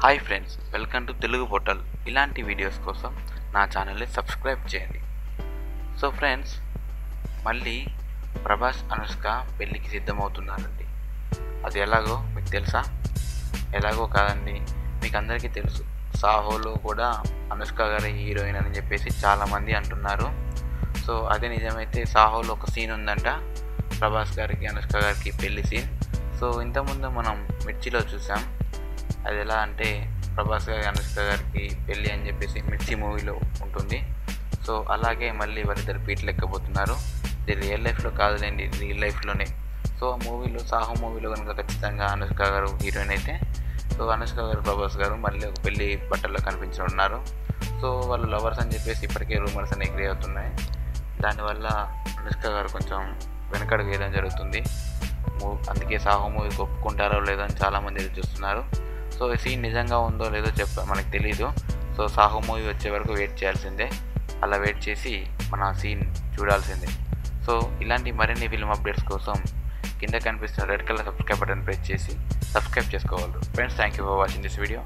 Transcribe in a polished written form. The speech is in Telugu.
Hi friends, welcome to Telugu portal. ఇలాంటి వీడియోస్ కోసం నా ఛానల్ని సబ్స్క్రైబ్ చేయండి. సో ఫ్రెండ్స్, మళ్ళీ ప్రభాస్ అనుష్క పెళ్ళికి సిద్ధమవుతున్నారండి. అది ఎలాగో మీకు తెలుసా? ఎలాగో కాదండి, మీకు అందరికీ తెలుసు. సాహోలో కూడా అనుష్క గారి హీరోయిన్ అని చెప్పేసి చాలామంది అంటున్నారు. సో అదే నిజమైతే సాహోలో ఒక సీన్ ఉందంట, ప్రభాస్ గారికి అనుష్క గారికి పెళ్లి సీన్. సో ఇంతకుముందు మనం మిర్చిలో చూసాం. అది ఎలా అంటే ప్రభాస్ గారి అనుష్క గారికి పెళ్ళి అని చెప్పేసి మిర్చి మూవీలో ఉంటుంది. సో అలాగే మళ్ళీ వాళ్ళిద్దరు పీటలు ఎక్కబోతున్నారు. ఇది రియల్ లైఫ్లో కాదులేండి, రియల్ లైఫ్లోనే. సో ఆ మూవీలో, సాహో మూవీలో కనుక ఖచ్చితంగా అనుష్క గారు హీరోయిన్ అయితే, సో అనుష్క గారు ప్రభాస్ గారు మళ్ళీ ఒక పెళ్లి బట్టల్లో కనిపించనున్నారు. సో వాళ్ళు లవర్స్ అని చెప్పేసి ఇప్పటికే రూమర్స్ అనేవి క్రియేట్ అవుతున్నాయి. దానివల్ల అనుష్క గారు కొంచెం వెనకడుగు వేయడం జరుగుతుంది. అందుకే సాహో మూవీకి ఒప్పుకుంటారో లేదో అని చాలామంది ఎదురు చూస్తున్నారు. సో ఈ సీన్ నిజంగా ఉందో లేదో మనకు తెలీదు. సో సాహో మూవీ వచ్చే వరకు వెయిట్ చేయాల్సిందే. అలా వెయిట్ చేసి మన సీన్ చూడాల్సిందే. సో ఇలాంటి మరిన్ని ఫిల్మ్ అప్డేట్స్ కోసం కింద కనిపిస్తున్న red colour subscribe button press చేసి సబ్స్క్రైబ్ చేసుకోవాలి. Friends, thank you for watching this video.